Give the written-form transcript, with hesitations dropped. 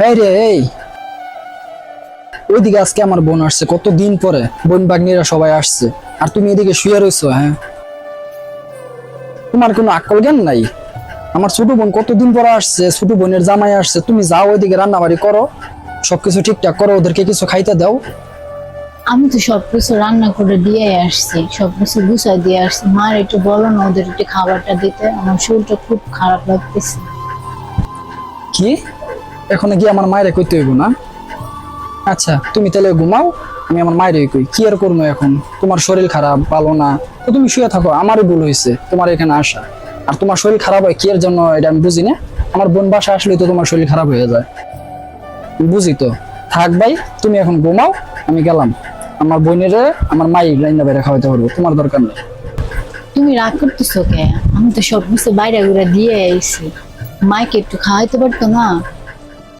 এই রে এই, ওইদিকে আজকে আমার বোন আসছে, কতদিন পরে বোন বাগনিরা সবাই আসছে, আর তুমি এদিকে শুয়ে রয়েছো। হ্যাঁ, তোমার কোনো আকল জ্ঞান নাই? আমার ছোট বোন কতদিন পরে আসছে, ছোট বোনের জামাই আসছে, তুমি যাও ওইদিকে রান্না বাড়ি করো, সবকিছু ঠিকঠাক করো, ওদেরকে কিছু খাইতে দাও। আমি তো সবকিছু রান্না করে দিয়ে আসছি, সবকিছু গুছাই দিয়ে আসছি। মার একটু বলো না ওদের একটু খাবারটা দিতে, আমার শরীরটা খুব খারাপ লাগতেছে। কি এখন গিয়ে আমার মায়ের কইতে হইব না? আচ্ছা তুমি তাহলে ঘুমাও, আমি আমার মায়ের কই, কি আর করবো এখন? তোমার শরীর খারাপ, ভালো না, তো তুমি শুয়ে থাকো। আমারই ভুল হয়েছে তোমার এখানে আসা। আর তোমার শরীর খারাপ হয় কি এর জন্য এটা আমি বুঝি না। আমার বোন বাসা আসলে তো তোমার শরীর খারাপ হয়ে যায়, বুঝি তো। থাক ভাই, তুমি এখন ঘুমাও, আমি গেলাম। আমার বোনের আমার মাই রান্না বাইরে খাওয়াইতে পারবো, তোমার দরকার নেই। তুমি রাগ করতেছো কে? আমি তো সবকিছু বাইরে ঘুরে দিয়ে আইছি, মাকে একটু খাওয়াইতে পারতো না?